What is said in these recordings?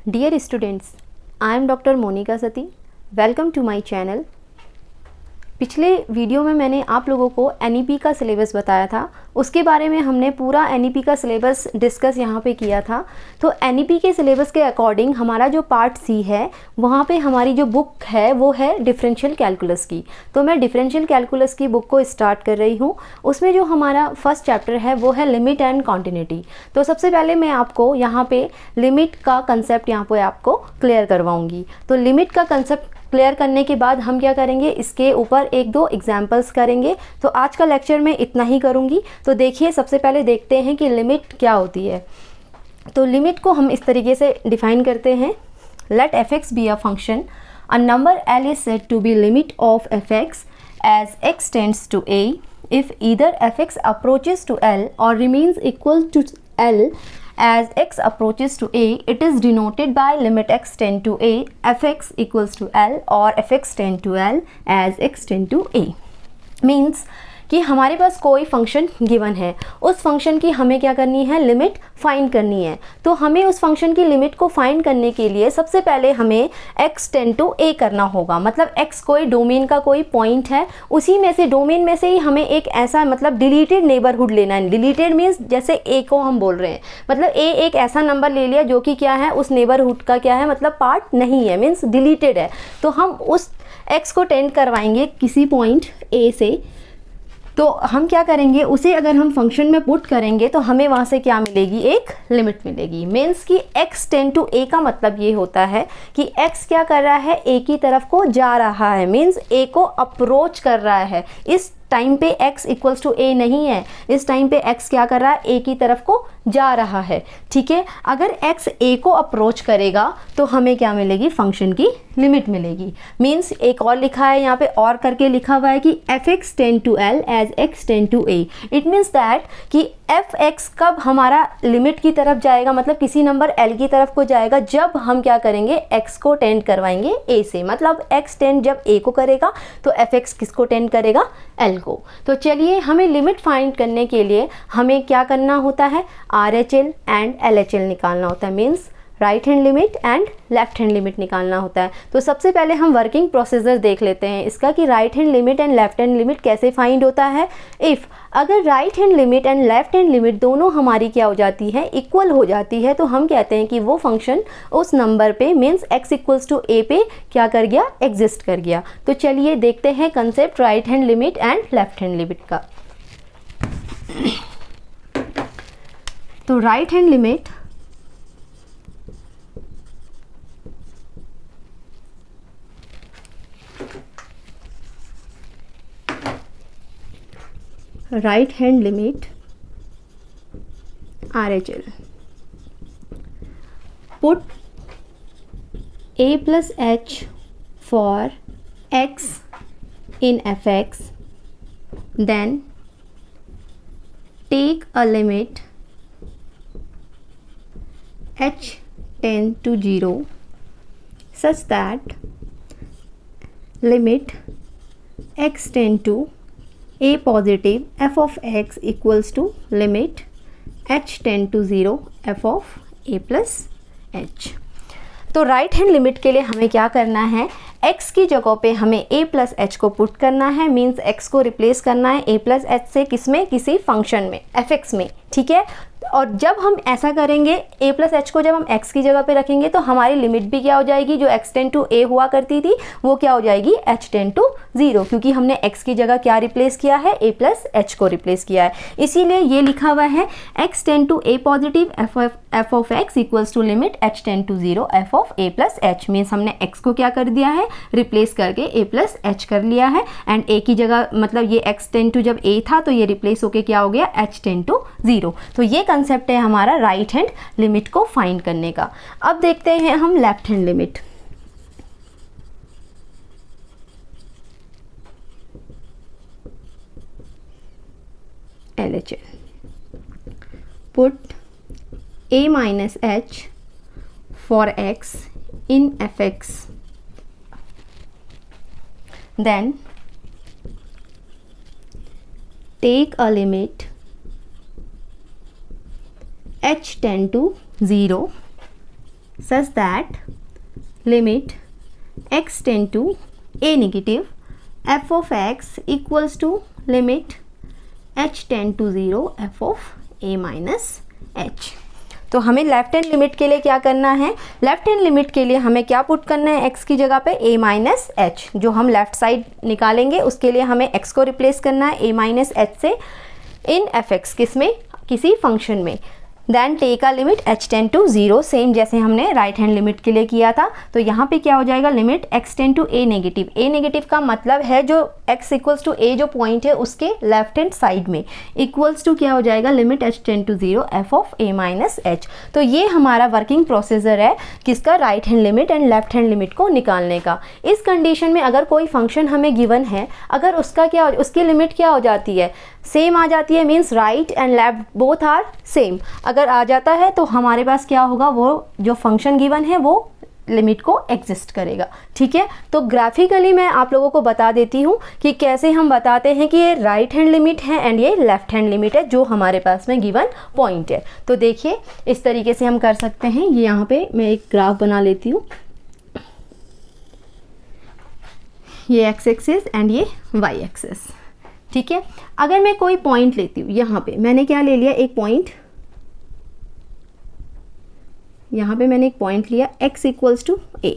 Dear students, I am Dr. Monica Sati. Welcome to my channel. पिछले video में मैंने आप लोगों को NEP का सिलेबस बताया था, उसके बारे में हमने पूरा NEP का सिलेबस डिस्कस यहाँ पे किया था। तो NEP के सिलेबस के अकॉर्डिंग हमारा जो पार्ट सी है वहाँ पे हमारी जो बुक है वो है डिफरेंशियल कैलकुलस की। तो मैं डिफरेंशियल कैलकुलस की बुक को स्टार्ट कर रही हूँ। उसमें जो हमारा फर्स्ट चैप्टर है वो है लिमिट एंड कॉन्टिन्यूटी। तो सबसे पहले मैं आपको यहाँ पे लिमिट का कंसेप्ट यहाँ पे आपको क्लियर करवाऊँगी। तो लिमिट का कंसेप्ट क्लियर करने के बाद हम क्या करेंगे, इसके ऊपर एक दो एग्जाम्पल्स करेंगे। तो आज का लेक्चर मैं इतना ही करूँगी। तो देखिए, सबसे पहले देखते हैं कि लिमिट क्या होती है। तो लिमिट को हम इस तरीके से डिफाइन करते हैं, let f x be a function, a number l is said to be limit of f x as x tends to a if either fx approaches to L or remains equal to L as x approaches to a, it is denoted by limit x tend to a fx equals to L or fx tend to L as x tend to a. Means कि हमारे पास कोई function given है, उस function की हमें क्या करनी है, लिमिट फाइंड करनी है। तो हमें उस फंक्शन की लिमिट को फाइंड करने के लिए सबसे पहले हमें x टेंड टू a करना होगा। मतलब x कोई डोमेन का कोई पॉइंट है, उसी में से डोमेन में से ही हमें एक ऐसा मतलब डिलीटेड नेबरहुड लेना है। डिलीटेड मीन्स जैसे a को हम बोल रहे हैं, मतलब a एक ऐसा नंबर ले लिया जो कि क्या है, उस नेबरहुड का क्या है, मतलब पार्ट नहीं है, मीन्स डिलीटेड है। तो हम उस x को टेंड करवाएंगे किसी पॉइंट a से। तो हम क्या करेंगे, उसे अगर हम फंक्शन में पुट करेंगे तो हमें वहाँ से क्या मिलेगी, एक लिमिट मिलेगी। मीन्स कि x टेंड टू a का मतलब ये होता है कि x क्या कर रहा है, a की तरफ को जा रहा है, मीन्स a को अप्रोच कर रहा है। इस टाइम पे x इक्वल्स टू a नहीं है, इस टाइम पे x क्या कर रहा है, a की तरफ को जा रहा है। ठीक है, अगर x a को अप्रोच करेगा तो हमें क्या मिलेगी, फंक्शन की लिमिट मिलेगी। मीन्स एक और लिखा है यहाँ पे, और करके लिखा हुआ है कि f x tend to l as x tend to a. It means that कि एफ एक्स कब हमारा लिमिट की तरफ जाएगा, मतलब किसी नंबर एल की तरफ को जाएगा, जब हम क्या करेंगे, एक्स को टेंड करवाएंगे ए से। मतलब एक्स टेंड जब ए को करेगा तो एफ एक्स किसको टेंड करेगा, एल को। तो चलिए, हमें लिमिट फाइंड करने के लिए हमें क्या करना होता है, R H L and L H L निकालना होता है। Means right hand limit and left hand limit निकालना होता है। तो सबसे पहले हम वर्किंग प्रोसीजर देख लेते हैं इसका कि right hand limit and left hand limit कैसे फाइंड होता है। इफ़ अगर right hand limit and left hand limit दोनों हमारी क्या हो जाती है, इक्वल हो जाती है, तो हम कहते हैं कि वो फंक्शन उस नंबर पे means x equals to a पे क्या कर गया, एग्जिस्ट कर गया। तो चलिए देखते हैं concept right hand limit and left hand limit का। तो right hand limit right hand limit RHL, put a plus h for x in fx, then take a limit h tend to 0 such that limit x tend to a positive f of x equals to limit h tend to 0 f of a plus h। तो right hand limit के लिए हमें क्या करना है, x की जगह पे हमें a प्लस एच को पुट करना है। मीन्स x को रिप्लेस करना है a प्लस एच से, किसमें, किसी फंक्शन में, fx में। ठीक है, और जब हम ऐसा करेंगे, a प्लस एच को जब हम x की जगह पे रखेंगे तो हमारी लिमिट भी क्या हो जाएगी, जो x टेंड टू a हुआ करती थी वो क्या हो जाएगी, h टेंड टू 0, क्योंकि हमने x की जगह क्या रिप्लेस किया है, a प्लस एच को रिप्लेस किया है। इसीलिए ये लिखा हुआ है x tend to a positive f of x equals to limit h tend to 0 f of a plus h. Means हमने x को क्या कर दिया है, रिप्लेस करके a प्लस एच कर लिया है, एंड a की जगह मतलब ये x टेंड टू जब a था तो ये रिप्लेस होके क्या हो गया, h टेंड टू 0। तो ये कंसेप्ट है हमारा राइट हैंड लिमिट को फाइंड करने का। अब देखते हैं हम left hand limit. LHL, put a minus h for x in fx, then take a limit h tend to 0 such that limit x tend to a negative f of x equals to limit h tend to 0 f of a minus h। तो हमें left hand limit के लिए क्या करना है, left hand limit के लिए हमें क्या पुट करना है, x की जगह पे a माइनस एच, जो हम लेफ्ट साइड निकालेंगे उसके लिए हमें x को रिप्लेस करना है a माइनस एच से इन fx, किस में, किसी फंक्शन में। Then take a limit h tend to 0, same जैसे हमने राइट हैंड लिमिट के लिए किया था। तो यहाँ पे क्या हो जाएगा, limit x tend to a negative, a negative का मतलब है जो x इक्वल्स टू a जो पॉइंट है उसके लेफ्ट हैंड साइड में, इक्वल्स टू क्या हो जाएगा, limit h tend to 0 f of a minus h. तो ये हमारा वर्किंग प्रोसीजर है किसका, right hand limit and left hand limit को निकालने का। इस कंडीशन में अगर कोई फंक्शन हमें गिवन है, अगर उसका क्या, उसकी लिमिट क्या हो जाती है, सेम आ जाती है, means right and left both are same, अगर आ जाता है तो हमारे पास क्या होगा, वो जो फंक्शन गिवन है वो लिमिट को एग्जिस्ट करेगा। ठीक है, तो ग्राफिकली मैं आप लोगों को बता देती हूँ कि कैसे हम बताते हैं कि ये राइट हैंड लिमिट है एंड ये लेफ्ट हैंड लिमिट है जो हमारे पास में गिवन पॉइंट है। तो देखिए इस तरीके से हम कर सकते हैं। ये यहाँ पे मैं एक ग्राफ बना लेती हूँ, ये एक्स एक्सिस एंड ये वाई एक्सिस। ठीक है, अगर मैं कोई पॉइंट लेती हूँ, यहाँ पे मैंने क्या ले लिया, एक पॉइंट, यहाँ पे मैंने एक पॉइंट लिया x इक्वल्स टू a,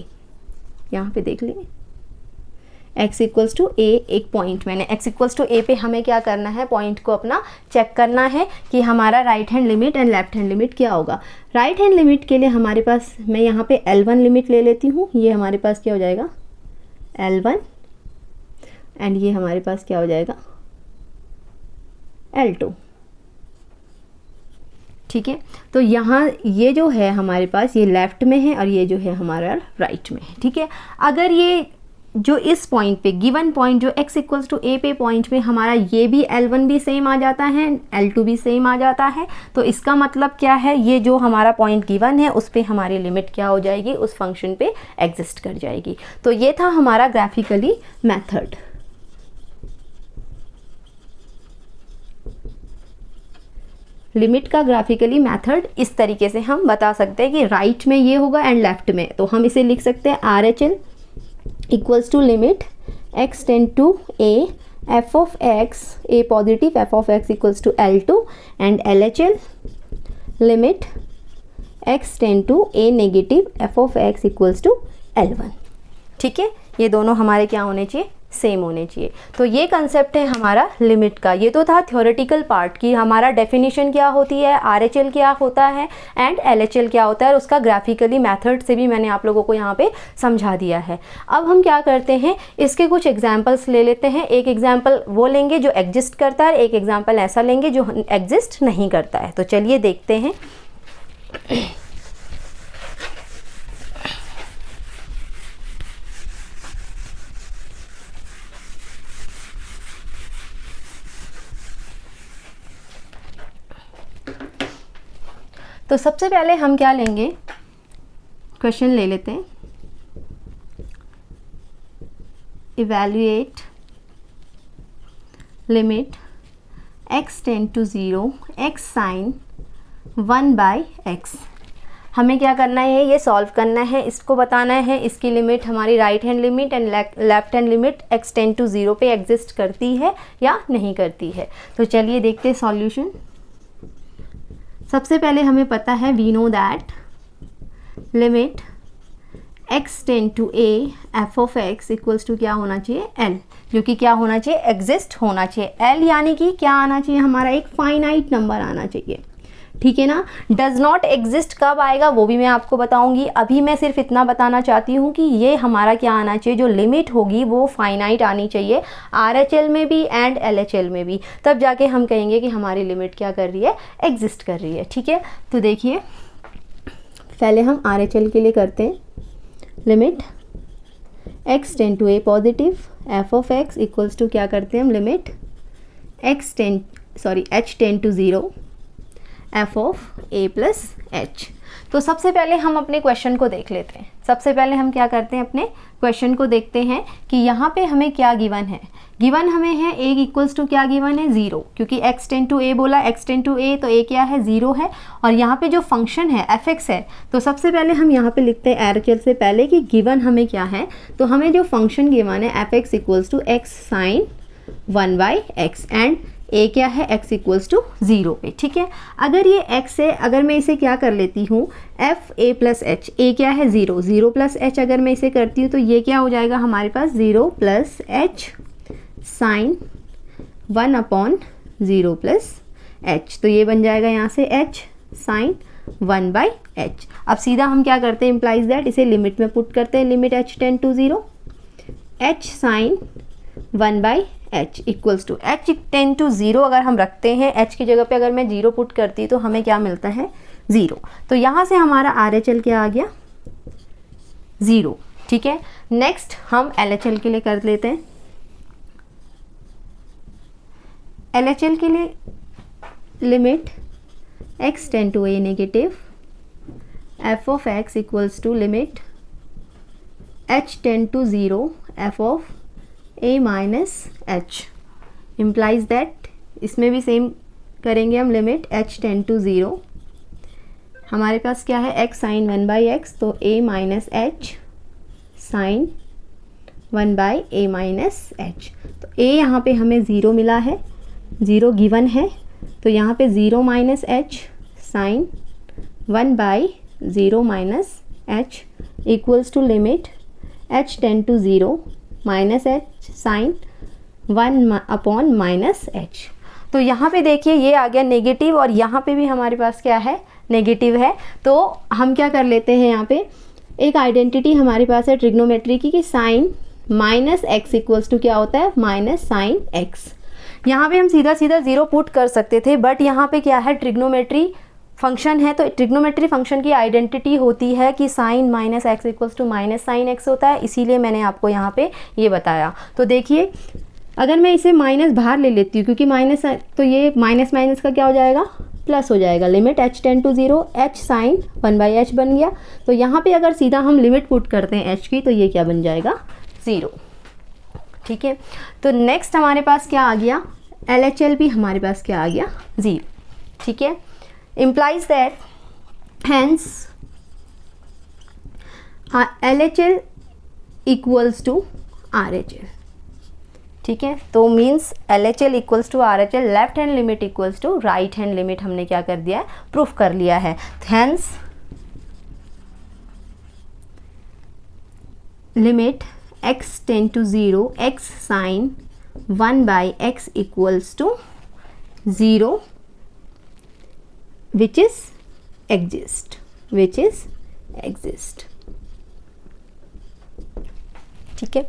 यहाँ पे देख लीजिए x इक्वल्स टू a, एक पॉइंट मैंने x इक्वल्स टू a पे हमें क्या करना है, पॉइंट को अपना चेक करना है कि हमारा right hand limit and left hand limit क्या होगा। राइट हैंड लिमिट के लिए हमारे पास, मैं यहाँ पे L1 लिमिट ले लेती हूँ, ये हमारे पास क्या हो जाएगा L1 एंड ये हमारे पास क्या हो जाएगा L2। ठीक है, तो यहाँ ये जो है हमारे पास, ये लेफ्ट में है और ये जो है हमारा राइट में है। ठीक है, अगर ये जो इस पॉइंट पे गिवन पॉइंट जो x इक्वल्स टू a पे पॉइंट में हमारा ये भी L1 भी सेम आ जाता है, L2 भी सेम आ जाता है, तो इसका मतलब क्या है, ये जो हमारा पॉइंट गिवन है उस पे हमारी लिमिट क्या हो जाएगी, उस फंक्शन पे एग्जिस्ट कर जाएगी। तो ये था हमारा ग्राफिकली मेथड। लिमिट का ग्राफिकली मेथड इस तरीके से हम बता सकते हैं कि राइट में ये होगा एंड लेफ्ट में, तो हम इसे लिख सकते हैं RHL equals to limit x tend to a f of x, a positive f of x equals to L2 and LHL limit x tend to a negative f of x equals to L1। ठीक है, ये दोनों हमारे क्या होने चाहिए, same होने चाहिए। तो ये कंसेप्ट है हमारा लिमिट का। ये तो था थ्योरेटिकल पार्ट कि हमारा डेफिनेशन क्या होती है, RHL क्या होता है एंड LHL क्या होता है, और उसका ग्राफिकली मेथड से भी मैंने आप लोगों को यहाँ पे समझा दिया है। अब हम क्या करते हैं, इसके कुछ एग्जाम्पल्स ले लेते हैं। एक एग्जाम्पल वो लेंगे जो एग्जिस्ट करता है, एक एग्जाम्पल ऐसा लेंगे जो एग्जिस्ट नहीं करता है। तो चलिए देखते हैं। तो सबसे पहले हम क्या लेंगे, क्वेश्चन ले लेते हैं। Evaluate limit x tend to 0 x sine 1/x। हमें क्या करना है, ये सॉल्व करना है, इसको बताना है इसकी लिमिट, हमारी right hand limit and left hand limit x tend to 0 पे एग्जिस्ट करती है या नहीं करती है। तो चलिए देखते हैं सॉल्यूशन। सबसे पहले हमें पता है, we know that limit x tend to a f of x equals to क्या होना चाहिए, L, जो कि क्या होना चाहिए, एग्जिस्ट होना चाहिए। L यानी कि क्या आना चाहिए, हमारा एक फाइनाइट नंबर आना चाहिए। ठीक है ना। डज नॉट एग्जिस्ट कब आएगा वो भी मैं आपको बताऊंगी। अभी मैं सिर्फ इतना बताना चाहती हूँ कि ये हमारा क्या आना चाहिए, जो लिमिट होगी वो फाइनाइट आनी चाहिए, RHL में भी एंड LHL में भी, तब जाके हम कहेंगे कि हमारी लिमिट क्या कर रही है, एग्जिस्ट कर रही है। ठीक है, तो देखिए पहले हम RHL के लिए करते हैं। Limit x tend to a positive f of x equals to क्या करते हैं हम, limit h tend to 0 f of a plus h। तो सबसे पहले हम अपने क्वेश्चन को देख लेते हैं। सबसे पहले हम क्या करते हैं, अपने क्वेश्चन को देखते हैं कि यहाँ पे हमें क्या गिवन है। गिवन हमें है a इक्वल्स टू क्या गिवन है 0, क्योंकि x टेंड टू a बोला, x टेंड टू a तो a क्या है 0 है। और यहाँ पे जो फंक्शन है fx है, तो सबसे पहले हम यहाँ पे लिखते हैं एरचल से पहले कि गिवन हमें क्या है। तो हमें जो फंक्शन गिवन है fx equals to x sine 1/x and a क्या है x इक्वल्स टू 0 पे, ठीक है। अगर ये x है, अगर मैं इसे क्या कर लेती हूँ f a plus H, a क्या है 0, 0 प्लस एच अगर मैं इसे करती हूँ तो ये क्या हो जाएगा हमारे पास 0 plus h sine 1/0 plus h, तो ये बन जाएगा यहाँ से h साइन 1/h। अब सीधा हम क्या करते हैं, इम्प्लाइज दैट, इसे लिमिट में पुट करते हैं, limit h tend to 0, h sine 1/h equals to h tend to 0 अगर हम रखते हैं, h की जगह पे अगर मैं 0 पुट करती तो हमें क्या मिलता है 0। तो यहाँ से हमारा RHL क्या आ गया 0, ठीक है। नेक्स्ट हम LHL के लिए कर लेते हैं। LHL के लिए limit x tend to a negative f of x equals to limit h tend to 0 f of a minus h implies that, इसमें भी सेम करेंगे हम, लिमिट h टेंड टू 0, हमारे पास क्या है x साइन 1/x, तो a minus h sine 1/a minus h। तो a यहाँ पे हमें 0 मिला है, 0 गिवन है, तो यहाँ पे 0 minus h sine 1/0 minus h equals to limit h tend to 0 minus h sine 1 minus h। तो यहाँ पे देखिए ये आ गया नेगेटिव, और यहाँ पे भी हमारे पास क्या है नेगेटिव है। तो हम क्या कर लेते हैं, यहाँ पे एक आइडेंटिटी हमारे पास है ट्रिग्नोमेट्री की कि sine minus x equals to क्या होता है माइनस साइन एक्स। यहाँ पे हम सीधा सीधा 0 पुट कर सकते थे, बट यहाँ पे क्या है ट्रिग्नोमेट्री फंक्शन है, तो ट्रिग्नोमेट्री फंक्शन की आइडेंटिटी होती है कि sine minus x equals to minus sine x होता है, इसीलिए मैंने आपको यहाँ पे ये बताया। तो देखिए अगर मैं इसे माइनस बाहर ले लेती हूँ, क्योंकि माइनस, तो ये माइनस माइनस का क्या हो जाएगा प्लस हो जाएगा, limit h tend to 0 h sine 1/h बन गया। तो यहाँ पे अगर सीधा हम लिमिट पुट करते हैं h की, तो ये क्या बन जाएगा 0, ठीक है। तो नेक्स्ट हमारे पास क्या आ गया, LHL भी हमारे पास क्या आ गया 0, ठीक है। implies that hence LHL equals to RHL, ठीक है। तो means LHL equals to RHL, left hand limit equals to right hand limit हमने क्या कर दिया है, प्रूफ कर लिया है। Hence limit x tend to 0 x sine 1/x equals to 0 which is exist, ठीक है।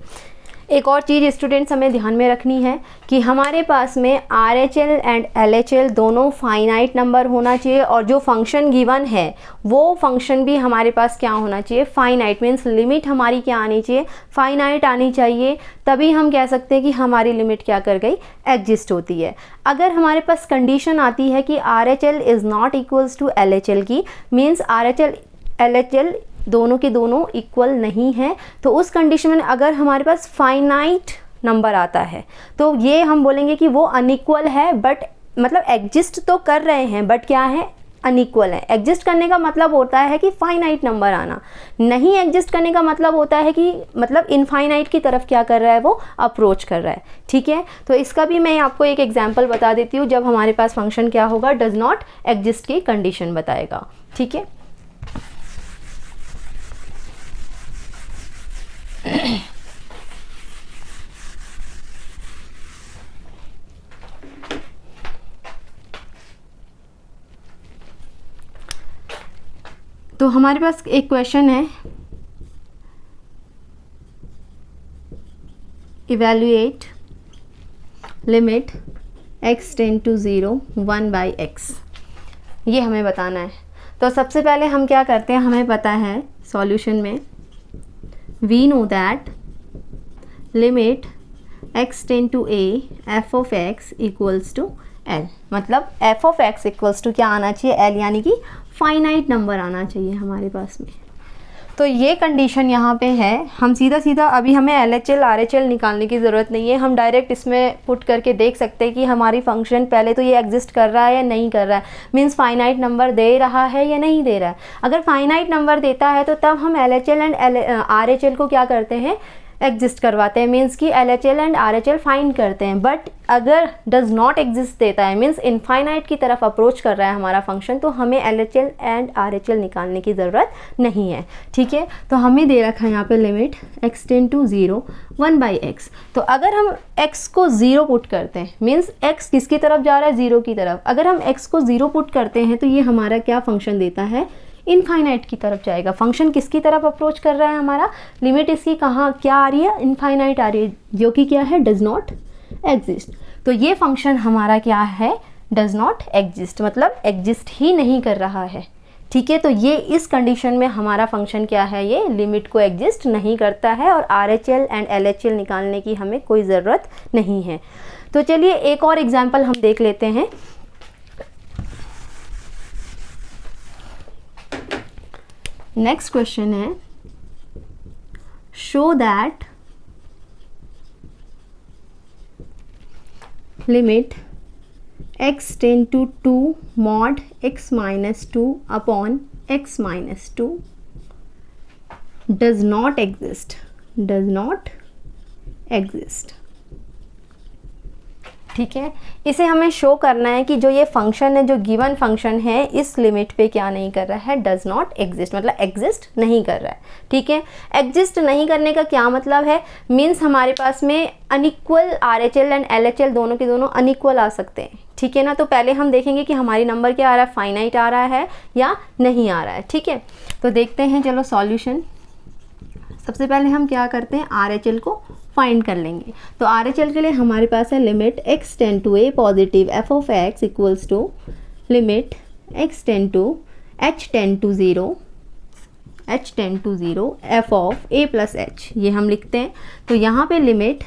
एक और चीज़ स्टूडेंट्स हमें ध्यान में रखनी है कि हमारे पास में RHL एंड LHL दोनों फाइनाइट नंबर होना चाहिए, और जो फंक्शन गिवन है वो फंक्शन भी हमारे पास क्या होना चाहिए फाइनाइट, मीन्स लिमिट हमारी क्या आनी चाहिए फाइनाइट आनी चाहिए, तभी हम कह सकते हैं कि हमारी लिमिट क्या कर गई एग्जिस्ट होती है। अगर हमारे पास कंडीशन आती है कि RHL is not equals to LHL की, मीन्स RHL LHL दोनों के दोनों इक्वल नहीं है, तो उस कंडीशन में अगर हमारे पास फाइनाइट नंबर आता है तो ये हम बोलेंगे कि वो अनइक्वल है, बट मतलब एग्जिस्ट तो कर रहे हैं बट क्या है अनइक्वल है। एग्जिस्ट करने का मतलब होता है कि फाइनाइट नंबर आना, नहीं एग्जिस्ट करने का मतलब होता है कि मतलब इनफाइनाइट की तरफ क्या कर रहा है वो अप्रोच कर रहा है, ठीक है। तो इसका भी मैं आपको एक एग्जांपल बता देती हूँ, जब हमारे पास फंक्शन क्या होगा डज नॉट एग्जिस्ट की कंडीशन बताएगा, ठीक है। तो हमारे पास एक क्वेश्चन है, evaluate limit x tend to 0 1/x, ये हमें बताना है। तो सबसे पहले हम क्या करते हैं, हमें पता है सॉल्यूशन में we know that limit x tend to a f of x equals to l, मतलब f of x equals to क्या आना चाहिए l, यानी कि फाइनाइट नंबर आना चाहिए हमारे पास में। तो ये कंडीशन यहाँ पे है। हम सीधा सीधा अभी हमें LHL RHL निकालने की ज़रूरत नहीं है, हम डायरेक्ट इसमें पुट करके देख सकते हैं कि हमारी फंक्शन पहले तो ये एग्जिस्ट कर रहा है या नहीं कर रहा है, मीन्स फाइनाइट नंबर दे रहा है या नहीं दे रहा है। अगर फाइनाइट नंबर देता है तो तब हम LHL एंड RHL को क्या करते हैं, एग्जिस्ट करवाते हैं, मीन्स कि LHL एंड RHL फाइंड करते हैं। बट अगर डज नॉट एग्जिस्ट देता है, मीन्स इनफाइनाइट की तरफ अप्रोच कर रहा है हमारा फंक्शन, तो हमें LHL एंड RHL निकालने की ज़रूरत नहीं है। ठीक है, तो हमें दे रखा है यहाँ पे limit x tend to 0 1/x। तो अगर हम x को 0 पुट करते हैं, मीन्स x किसकी तरफ जा रहा है, 0 की तरफ। अगर हम x को 0 पुट करते हैं तो ये हमारा क्या फंक्शन देता है, इनफाइनाइट की तरफ जाएगा। फंक्शन किसकी तरफ अप्रोच कर रहा है हमारा, लिमिट इसकी कहाँ क्या आ रही है, इनफाइनाइट आ रही है, जो कि क्या है, डज नॉट एग्जिस्ट। तो ये फंक्शन हमारा क्या है, डज नॉट एग्जिस्ट, मतलब एग्जिस्ट ही नहीं कर रहा है। ठीक है, तो ये इस कंडीशन में हमारा फंक्शन क्या है, ये लिमिट को एग्जिस्ट नहीं करता है और RHL एंड LHL निकालने की हमें कोई ज़रूरत नहीं है। तो चलिए एक और एग्जाम्पल हम देख लेते हैं। नेक्स्ट क्वेश्चन है, show that limit x tend to 2 mod x minus 2 upon x minus 2 does not exist, does not exist। ठीक है, इसे हमें शो करना है कि जो ये फंक्शन है, जो गिवन फंक्शन है, इस लिमिट पे क्या नहीं कर रहा है, डज नॉट एग्जिस्ट, मतलब एग्जिस्ट नहीं कर रहा है। ठीक है, एग्जिस्ट नहीं करने का क्या मतलब है, मीन्स हमारे पास में अनइक्वल RHL एंड LHL दोनों के दोनों अनइक्वल आ सकते हैं। ठीक है ना, तो पहले हम देखेंगे कि हमारी नंबर क्या आ रहा है, फाइनाइट आ रहा है या नहीं आ रहा है। ठीक है, तो देखते हैं, चलो सॉल्यूशन। सबसे पहले हम क्या करते हैं, RHL को फाइंड कर लेंगे। तो RHL के लिए हमारे पास है limit x tend to a positive f of x equals to limit x tend to h tend to 0 f of a plus h, ये हम लिखते हैं। तो यहाँ पे limit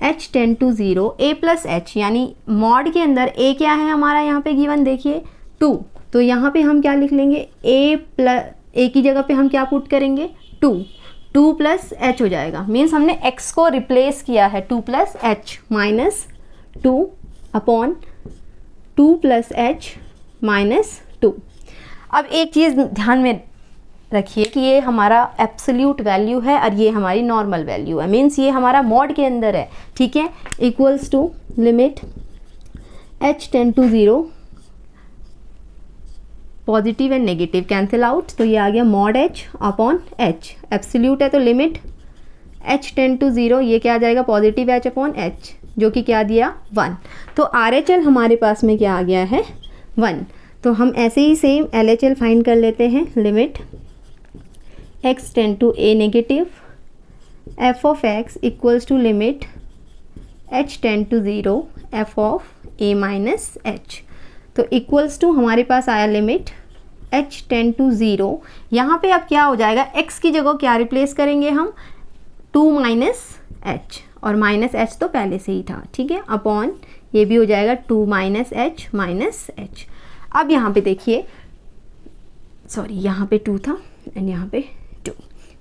h tend to 0 a plus h, यानी मॉड के अंदर a क्या है हमारा यहाँ पे गिवन, देखिए 2। तो यहाँ पे हम क्या लिख लेंगे, a की जगह पे हम क्या पुट करेंगे, 2 प्लस h हो जाएगा, मीन्स हमने x को रिप्लेस किया है, 2 plus h minus 2 upon 2 plus h minus 2। अब एक चीज़ ध्यान में रखिए कि ये हमारा एब्सोल्यूट वैल्यू है और ये हमारी नॉर्मल वैल्यू है, मीन्स ये हमारा मॉड के अंदर है। ठीक है, equals to limit h tend to 0, positive and negative cancel out, तो ये आ गया mod h upon h, absolute है तो लिमिट h टेंड टू 0, ये क्या आ जाएगा, पॉजिटिव h अपॉन h, जो कि क्या दिया, 1। तो RHL हमारे पास में क्या आ गया है, 1। तो हम ऐसे ही सेम LHL फाइंड कर लेते हैं, limit x tend to a negative f of x equals to limit h tend to 0 f of a minus h। तो इक्वल्स टू हमारे पास आया लिमिट h टेंड टू 0, यहाँ पे अब क्या हो जाएगा, x की जगह क्या रिप्लेस करेंगे हम, 2 माइनस h, और माइनस h तो पहले से ही था। ठीक है, अपॉन ये भी हो जाएगा 2 माइनस h माइनस h। अब यहाँ पे देखिए, सॉरी यहाँ पे 2 था एंड यहाँ पे 2।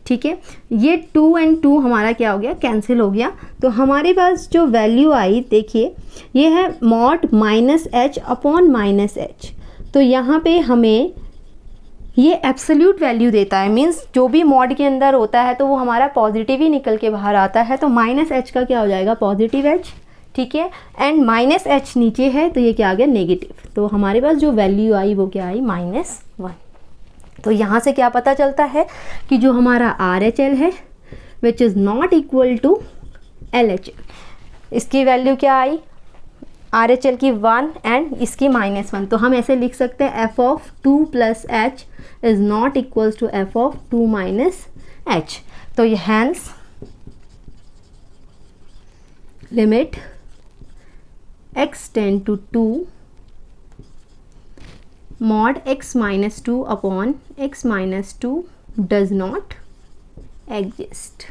ठीक है, ये 2 एंड 2 हमारा क्या हो गया, कैंसिल हो गया। तो हमारे पास जो वैल्यू आई, देखिए ये है mod minus h upon minus h। तो यहाँ पे हमें ये एब्सोल्यूट वैल्यू देता है, मीन्स जो भी मॉड के अंदर होता है तो वो हमारा पॉजिटिव ही निकल के बाहर आता है। तो माइनस h का क्या हो जाएगा, पॉजिटिव h। ठीक है, एंड माइनस h नीचे है तो ये क्या आ गया, नेगेटिव। तो हमारे पास जो वैल्यू आई वो क्या आई, -1। तो यहाँ से क्या पता चलता है कि जो हमारा RHL है which is not equal to LHL, इसकी वैल्यू क्या आई, RHL की 1 एंड इसकी -1। तो हम ऐसे लिख सकते हैं f of 2 plus h is not equals to f of 2 minus h। तो ये hence limit x tend to 2 mod x minus 2 upon x minus 2 does not exist।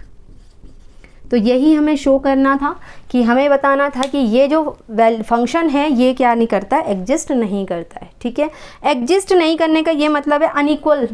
तो यही हमें शो करना था, कि हमें बताना था कि ये जो फंक्शन है ये क्या नहीं करता है, एग्जिस्ट नहीं करता है। ठीक है, एग्जिस्ट नहीं करने का ये मतलब है अनइक्वल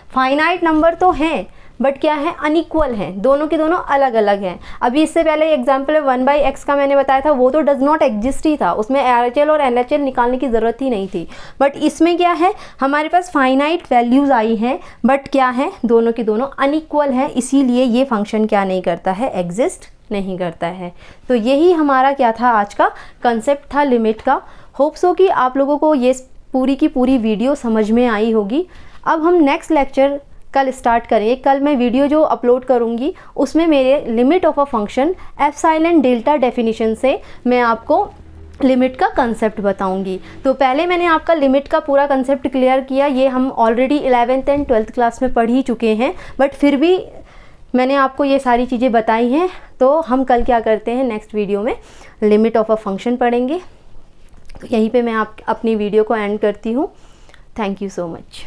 फाइनाइट नंबर तो हैं बट क्या है, अनइक्वल हैं, दोनों के दोनों अलग अलग हैं। अभी इससे पहले एग्जाम्पल 1/x का मैंने बताया था, वो तो डज नॉट एग्जिस्ट ही था, उसमें RHL और LHL निकालने की ज़रूरत ही नहीं थी। बट इसमें क्या है, हमारे पास फाइनाइट वैल्यूज़ आई हैं बट क्या है, दोनों के दोनों अनइक्वल हैं, इसीलिए ये फंक्शन क्या नहीं करता है, एग्जिस्ट नहीं करता है। तो यही हमारा क्या था, आज का कंसेप्ट था लिमिट का। होप सो कि आप लोगों को ये पूरी की पूरी वीडियो समझ में आई होगी। अब हम नेक्स्ट लेक्चर कल स्टार्ट करेंगे। कल मैं वीडियो जो अपलोड करूँगी उसमें मेरे limit of a function epsilon delta definition से मैं आपको लिमिट का कंसेप्ट बताऊंगी। तो पहले मैंने आपका लिमिट का पूरा कंसेप्ट क्लियर किया, ये हम already 11th and 12th class में पढ़ ही चुके हैं, बट फिर भी मैंने आपको ये सारी चीज़ें बताई हैं। तो हम कल क्या करते हैं, नेक्स्ट वीडियो में लिमिट ऑफ अ फंक्शन पढ़ेंगे। तो यहीं पे मैं अपनी वीडियो को एंड करती हूँ। Thank you so much.